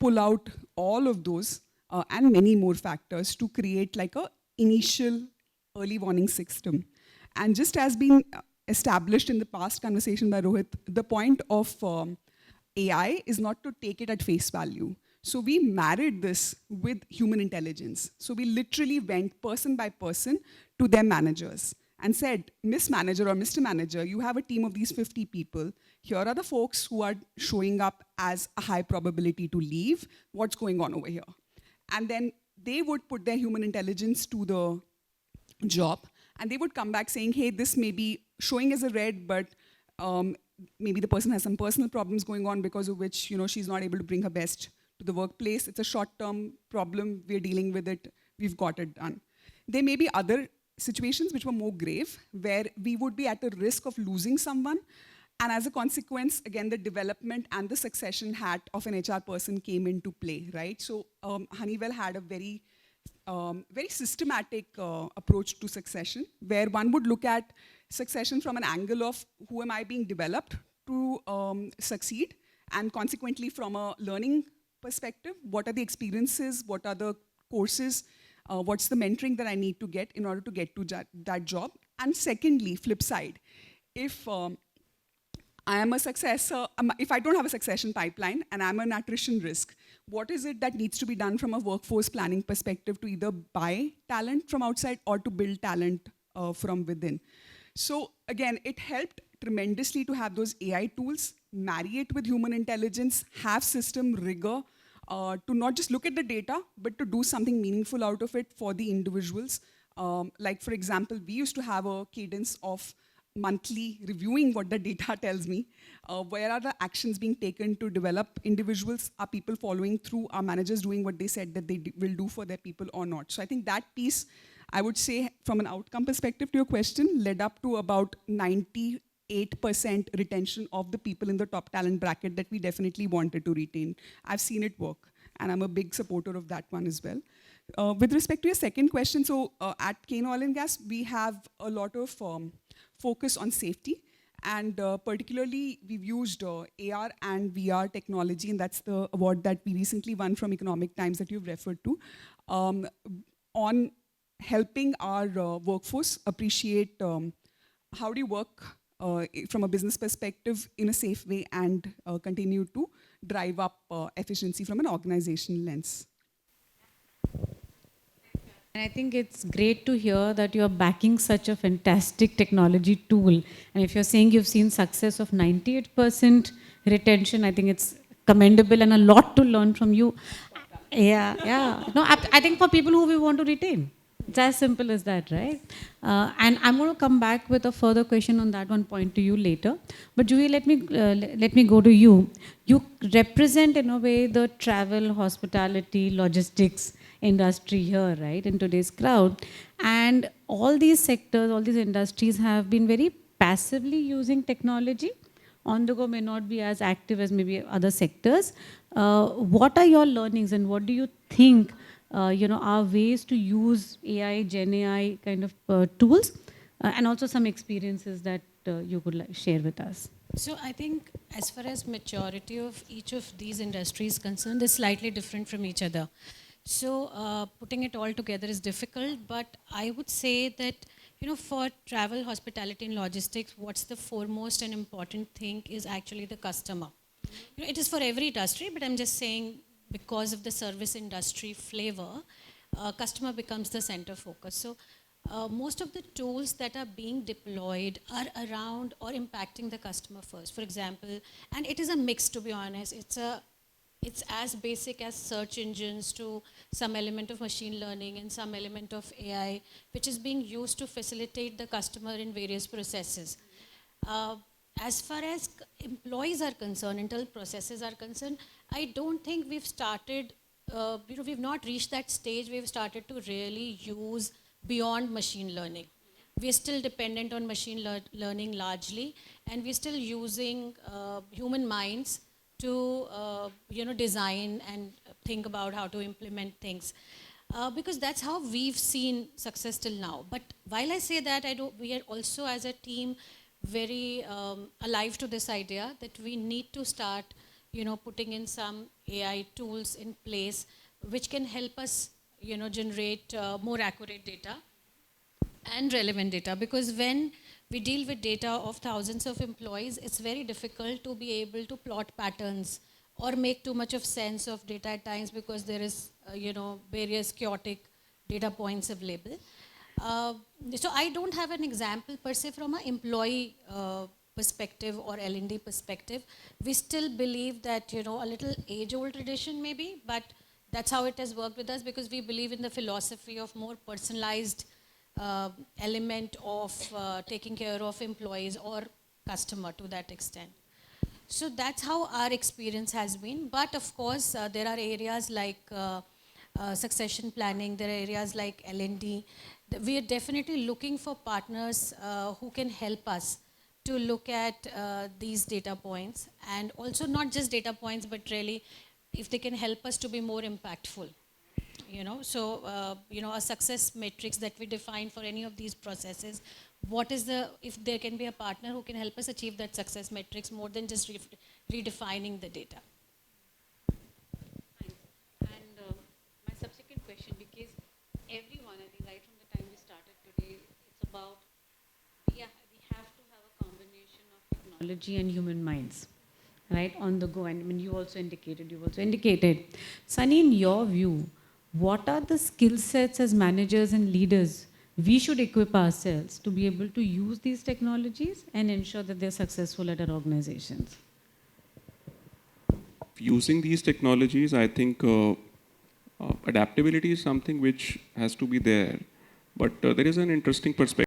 pull out all of those and many more factors to create like a initial early warning system. And just as been established in the past conversation by Rohit, the point of AI is not to take it at face value. So we married this with human intelligence. So we literally went person by person to their managers and said, Miss Manager or Mr. Manager, you have a team of these 50 people. Here are the folks who are showing up as a high probability to leave. What's going on over here? And then they would put their human intelligence to the job, and they would come back saying, hey, this may be showing as a red, but maybe the person has some personal problems going on because of which she's not able to bring her best to the workplace. It's a short-term problem. We're dealing with it. We've got it done. There may be other situations which were more grave, where we would be at the risk of losing someone. And as a consequence, again, the development and the succession hat of an HR person came into play, right? So Honeywell had a very systematic approach to succession, where one would look at succession from an angle of who am I being developed to succeed, and consequently from a learning perspective, what are the experiences, what are the courses, what's the mentoring that I need to get in order to get to that job. And secondly, flip side, if I am a successor, if I don't have a succession pipeline and I'm an attrition risk, what is it that needs to be done from a workforce planning perspective to either buy talent from outside or to build talent from within? So again, it helped tremendously to have those AI tools, marry it with human intelligence, have system rigor, to not just look at the data, but to do something meaningful out of it for the individuals. Like for example, we used to have a cadence of monthly reviewing what the data tells me. Where are the actions being taken to develop individuals? Are people following through? Are managers doing what they said that they will do for their people or not? So I think that piece, I would say from an outcome perspective to your question, led up to about 98% retention of the people in the top talent bracket that we definitely wanted to retain. I've seen it work, and I'm a big supporter of that one as well. With respect to your second question, so at Kane Oil and Gas, we have a lot of focus on safety. And particularly, we've used AR and VR technology, and that's the award that we recently won from Economic Times that you've referred to, on helping our workforce appreciate how do you work from a business perspective in a safe way and continue to drive up efficiency from an organizational lens. And I think it's great to hear that you're backing such a fantastic technology tool. And if you're saying you've seen success of 98% retention, I think it's commendable and a lot to learn from you. Yeah. No, I think for people who we want to retain. It's as simple as that, right? And I'm going to come back with a further question on that one point to you later. But Juhi, let me go to you. You represent, in a way, the travel, hospitality, logistics industry here, right, in today's crowd. And all these sectors, all these industries have been very passively using technology. On the go may not be as active as maybe other sectors. What are your learnings, and what do you think are ways to use AI, Gen AI kind of tools, and also some experiences that you could share with us? So I think as far as maturity of each of these industries is concerned, they're slightly different from each other. So putting it all together is difficult, but I would say that, for travel, hospitality, and logistics, what's the foremost and important thing is actually the customer. It is for every industry, but I'm just saying because of the service industry flavor, customer becomes the center focus. So most of the tools that are being deployed are around or impacting the customer first. For example, and it is a mix, to be honest. It's as basic as search engines to some element of machine learning and some element of AI, which is being used to facilitate the customer in various processes. As far as employees are concerned, internal processes are concerned, I don't think we've started, we've not reached that stage where we've started to really use beyond machine learning. We're still dependent on machine learning largely, and we're still using human minds to design and think about how to implement things, because that's how we've seen success till now. But while I say that, we are also as a team very alive to this idea that we need to start putting in some AI tools in place which can help us, generate more accurate data and relevant data, because when we deal with data of thousands of employees, it's very difficult to be able to plot patterns or make too much of sense of data at times, because there is various chaotic data points available. So I don't have an example per se from an employee perspective or L&D perspective. We still believe that a little age-old tradition maybe, but that's how it has worked with us, because we believe in the philosophy of more personalized element of taking care of employees or customer to that extent. So that's how our experience has been. But of course, there are areas like succession planning, there are areas like L&D. We are definitely looking for partners who can help us to look at these data points, and also not just data points, but really if they can help us to be more impactful. A success matrix that we define for any of these processes, if there can be a partner who can help us achieve that success matrix more than just redefining the data. Thanks. And my subsequent question, because everyone, I think right from the time we started today, it's about we have to have a combination of technology and human minds, right, on the go. And I mean, you've also indicated. Sunny, in your view, what are the skill sets as managers and leaders we should equip ourselves to be able to use these technologies and ensure that they're successful at our organizations? Using these technologies, I think adaptability is something which has to be there. But there is an interesting perspective.